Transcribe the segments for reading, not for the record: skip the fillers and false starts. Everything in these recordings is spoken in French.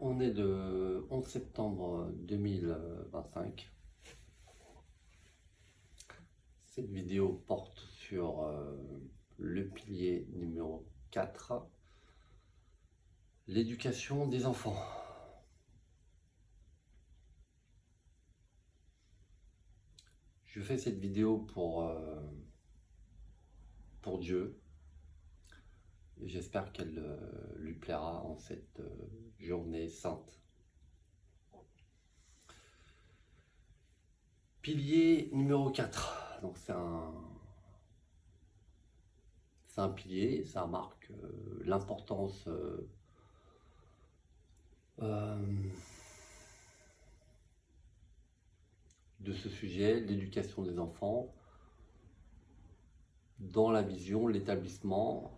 On est le 11 septembre 2025. Cette vidéo porte sur le pilier numéro 4, l'éducation des enfants. Je fais cette vidéo pour Dieu et j'espère qu'elle lui plaira en cette journée sainte. Pilier numéro 4. Donc c'est un pilier, ça marque l'importance de ce sujet, l'éducation des enfants, dans la vision, l'établissement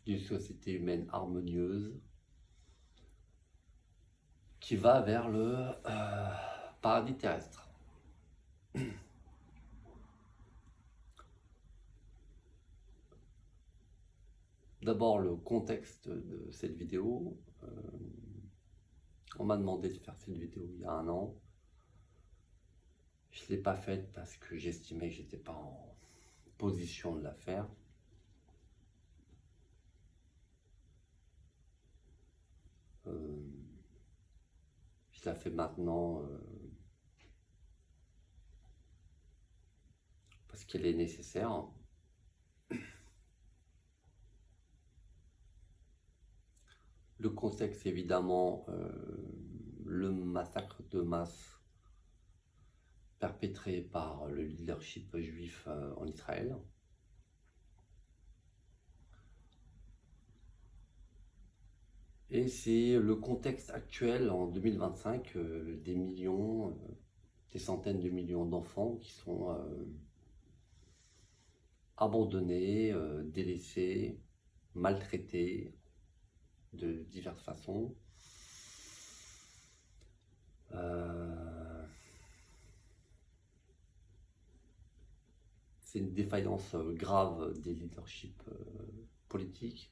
d'une société humaine harmonieuse qui va vers le paradis terrestre. D'abord, le contexte de cette vidéo. On m'a demandé de faire cette vidéo il y a 1 an. Je ne l'ai pas faite parce que j'estimais que je n'étais pas en position de la faire. Je la fais maintenant parce qu'elle est nécessaire. Le contexte, évidemment, le massacre de masse perpétré par le leadership juif en Israël. Et c'est le contexte actuel en 2025, des millions, des centaines de millions d'enfants qui sont abandonnés, délaissés, maltraités de diverses façons. C'est une défaillance grave des leaderships politiques,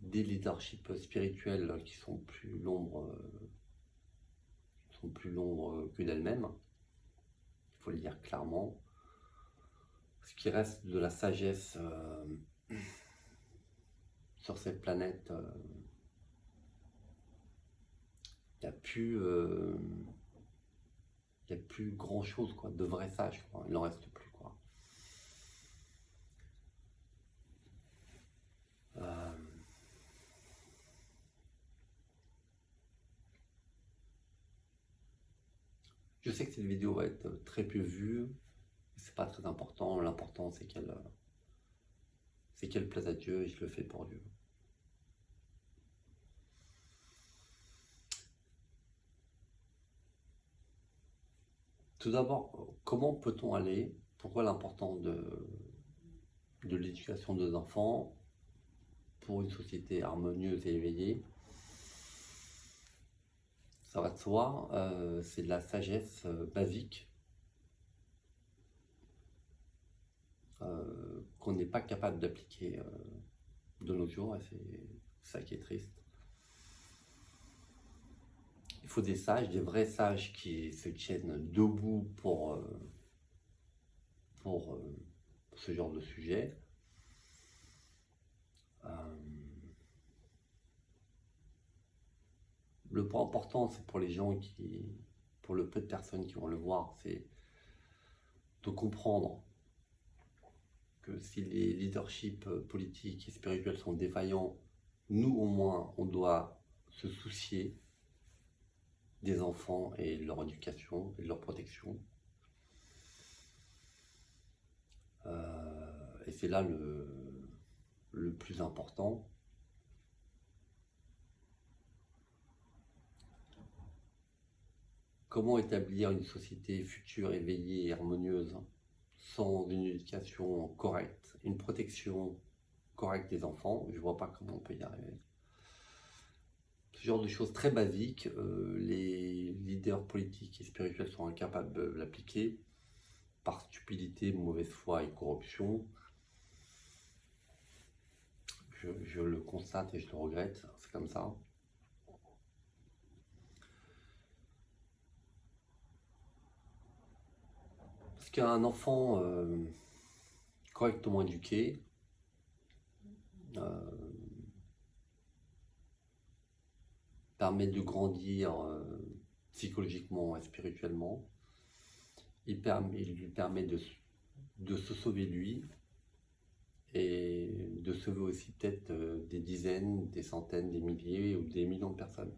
des leaderships spirituels qui sont plus l'ombre que d'elles-mêmes. Il faut le dire clairement. Ce qui reste de la sagesse sur cette planète, il n'y a plus grand chose de vrais sages, quoi. Il n'en reste plus, quoi. Je sais que cette vidéo va être très peu vue, c'est pas très important. L'important c'est qu'elle plaise à Dieu et je le fais pour Dieu. Tout d'abord, comment peut-on aller? Pourquoi l'importance de l'éducation des enfants pour une société harmonieuse et éveillée? Ça va de soi, c'est de la sagesse basique qu'on n'est pas capable d'appliquer de nos jours, et c'est ça qui est triste. Il faut des sages, des vrais sages qui se tiennent debout pour ce genre de sujet. Le point important, c'est pour les gens pour le peu de personnes qui vont le voir, c'est de comprendre que si les leaderships politiques et spirituels sont défaillants, nous au moins, on doit se soucier des enfants et de leur éducation et de leur protection. Et c'est là le plus important. Comment établir une société future, éveillée et harmonieuse sans une éducation correcte, une protection correcte des enfants? Je ne vois pas comment on peut y arriver. Ce genre de choses très basiques, les leaders politiques et spirituels sont incapables de l'appliquer par stupidité, mauvaise foi et corruption. Je le constate et je le regrette, c'est comme ça. Puisqu'un enfant correctement éduqué permet de grandir psychologiquement et spirituellement, il lui permet de se sauver lui et de sauver aussi peut-être des dizaines, des centaines, des milliers ou des millions de personnes.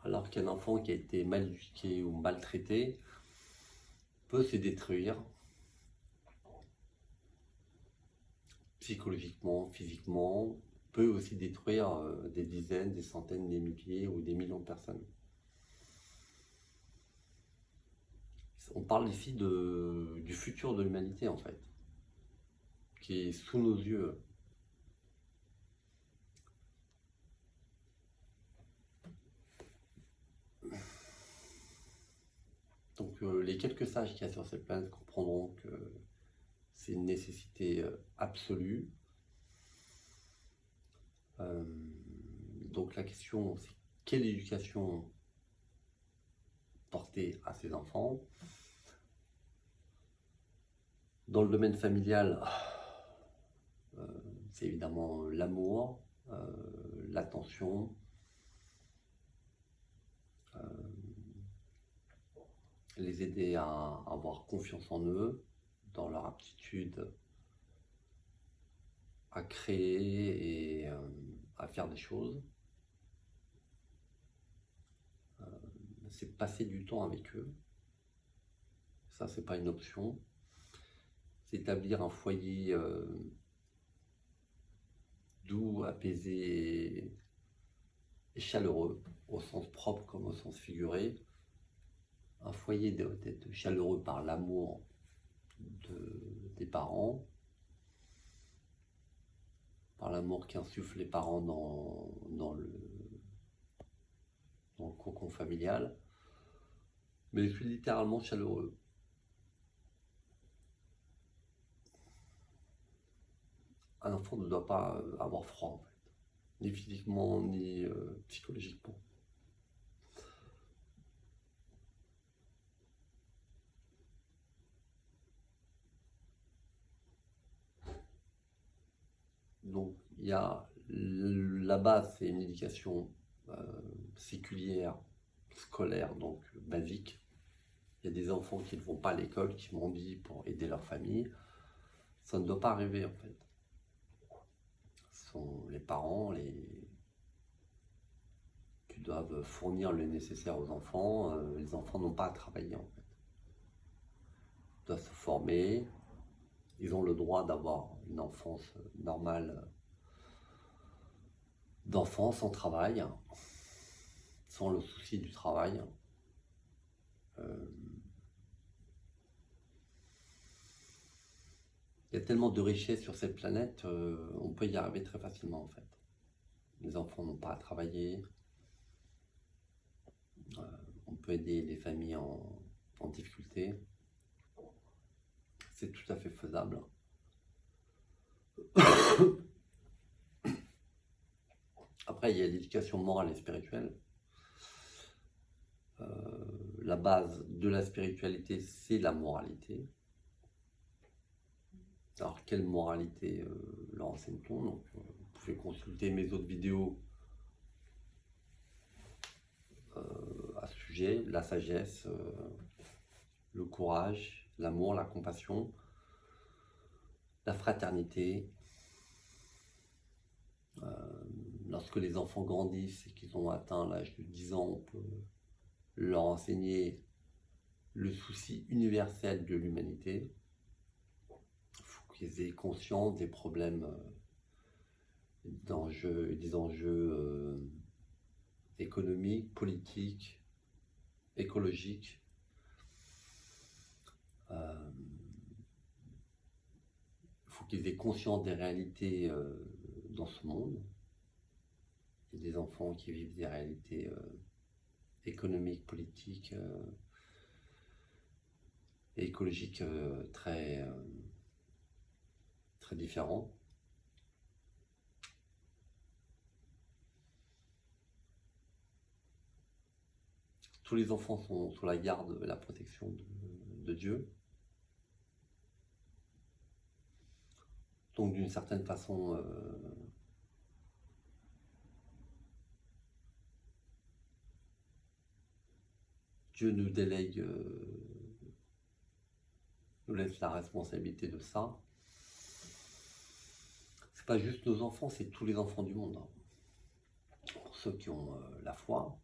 Alors qu'un enfant qui a été mal éduqué ou maltraité peut se détruire psychologiquement, physiquement, peut aussi détruire des dizaines, des centaines, des milliers ou des millions de personnes. On parle ici du futur de l'humanité en fait, qui est sous nos yeux. Donc les quelques sages qu'il y a sur cette planète comprendront que c'est une nécessité absolue. Donc la question, c'est quelle éducation porter à ses enfants? Dans le domaine familial, c'est évidemment l'amour, l'attention, les aider à avoir confiance en eux, dans leur aptitude à créer et à faire des choses. C'est passer du temps avec eux. Ça, c'est pas une option. C'est établir un foyer doux, apaisé et chaleureux, au sens propre comme au sens figuré. Un foyer doit être chaleureux par l'amour des parents, par l'amour qu'insufflent les parents dans le cocon familial, mais je suis littéralement chaleureux. Un enfant ne doit pas avoir froid, en fait, ni physiquement, ni psychologiquement. Donc, il y a la base, c'est une éducation séculière, scolaire, donc basique. Il y a des enfants qui ne vont pas à l'école, qui mendient pour aider leur famille. Ça ne doit pas arriver, en fait. Ce sont les parents qui doivent fournir le nécessaire aux enfants. Les enfants n'ont pas à travailler, en fait. Ils doivent se former. Ils ont le droit d'avoir une enfance normale, d'enfants sans travail, sans le souci du travail. Il y a tellement de richesses sur cette planète, on peut y arriver très facilement en fait. Les enfants n'ont pas à travailler, on peut aider les familles en difficulté. C'est tout à fait faisable. Après, il y a l'éducation morale et spirituelle. La base de la spiritualité, c'est la moralité. Alors, quelle moralité leur enseigne-t-on? Donc, vous pouvez consulter mes autres vidéos à ce sujet, la sagesse, le courage, l'amour, la compassion, la fraternité. Lorsque les enfants grandissent et qu'ils ont atteint l'âge de 10 ans, on peut leur enseigner le souci universel de l'humanité. Il faut qu'ils aient conscience des problèmes, des enjeux économiques, politiques, écologiques. Il faut qu'ils aient conscience des réalités dans ce monde. Il y a des enfants qui vivent des réalités économiques, politiques et écologiques très différents. Tous les enfants sont sous la garde et la protection de Dieu. Donc d'une certaine façon, Dieu nous délègue, nous laisse la responsabilité de ça. C'est pas juste nos enfants, c'est tous les enfants du monde, hein. Pour ceux qui ont la foi,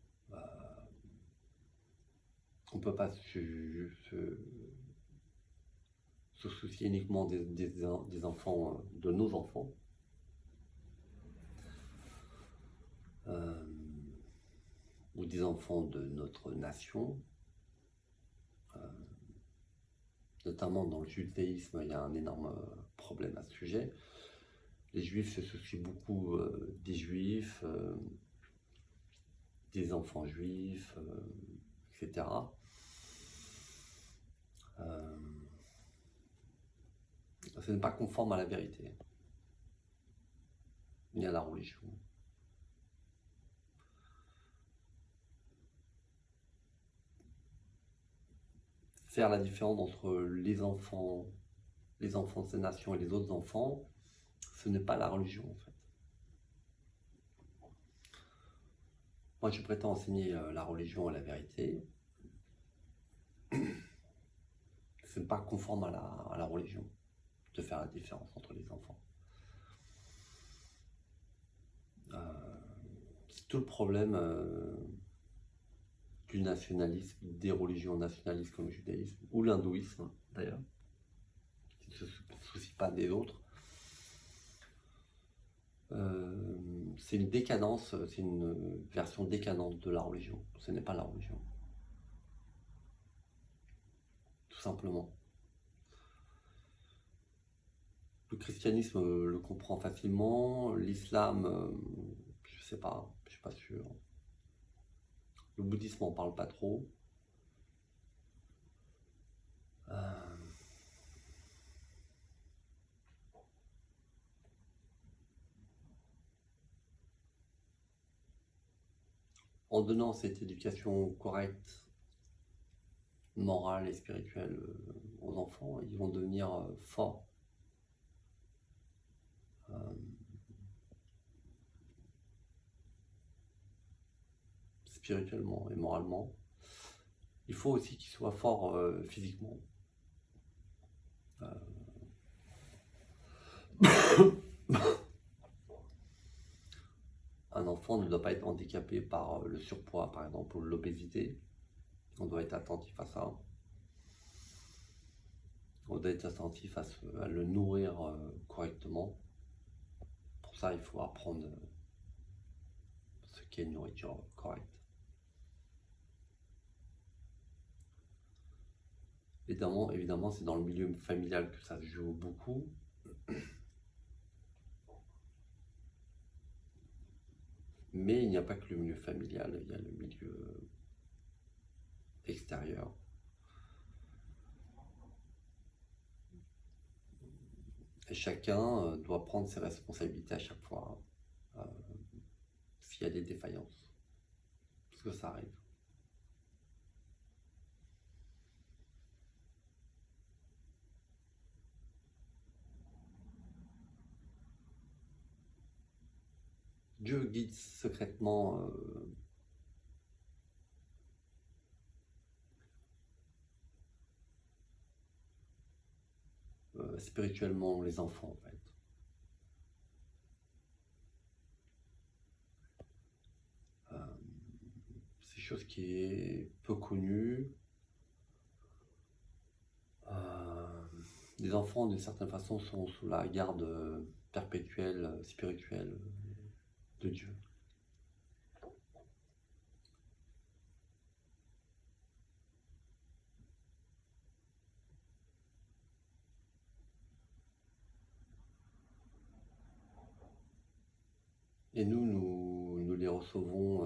on ne peut pas se soucier uniquement des enfants, de nos enfants. Ou des enfants de notre nation. Notamment dans le judaïsme, il y a un énorme problème à ce sujet. Les juifs se soucient beaucoup des juifs, des enfants juifs, etc. Ce n'est pas conforme à la vérité, ni à la religion. Faire la différence entre les enfants de ces nations et les autres enfants, ce n'est pas la religion en fait. Moi je prétends enseigner la religion et la vérité. Ce n'est pas conforme à la religion de faire la différence entre les enfants. C'est tout le problème du nationalisme, des religions nationalistes comme le judaïsme, ou l'hindouisme d'ailleurs, qui ne se soucie pas des autres. C'est une décadence, c'est une version décadente de la religion. Ce n'est pas la religion. Tout simplement. Le christianisme le comprend facilement, l'islam, je ne sais pas, je ne suis pas sûr. Le bouddhisme, on ne parle pas trop. En donnant cette éducation correcte, morale et spirituelle aux enfants, ils vont devenir forts. Spirituellement et moralement. Il faut aussi qu'ils soient forts physiquement. Un enfant ne doit pas être handicapé par le surpoids, par exemple, ou l'obésité. On doit être attentif à ça. On doit être attentif à le nourrir correctement. Pour ça, il faut apprendre ce qu'est une nourriture correcte. Évidemment, c'est dans le milieu familial que ça se joue beaucoup. Mais il n'y a pas que le milieu familial, il y a le milieu extérieur. Et chacun doit prendre ses responsabilités à chaque fois, s'il y a des défaillances. Parce que ça arrive. Dieu guide secrètement spirituellement les enfants en fait. C'est une chose qui est peu connue. Les enfants d'une certaine façon sont sous la garde perpétuelle, spirituelle de Dieu. Et nous les recevons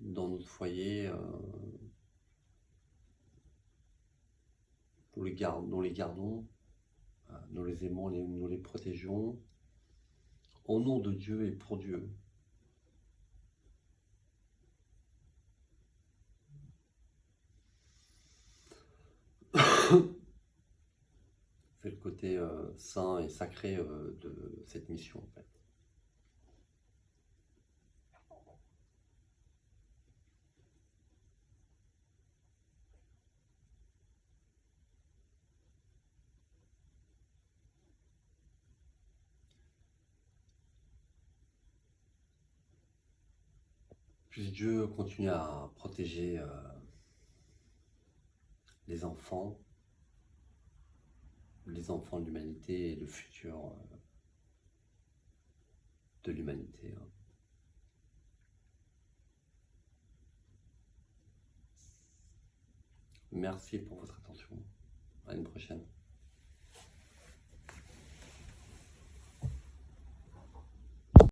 dans notre foyer, nous les gardons, nous les aimons, nous les protégeons, au nom de Dieu et pour Dieu. C'est le côté côté saint et sacré de cette mission en fait. Puisse Dieu continue à protéger les enfants de l'humanité et le futur de l'humanité. Merci pour votre attention. À une prochaine.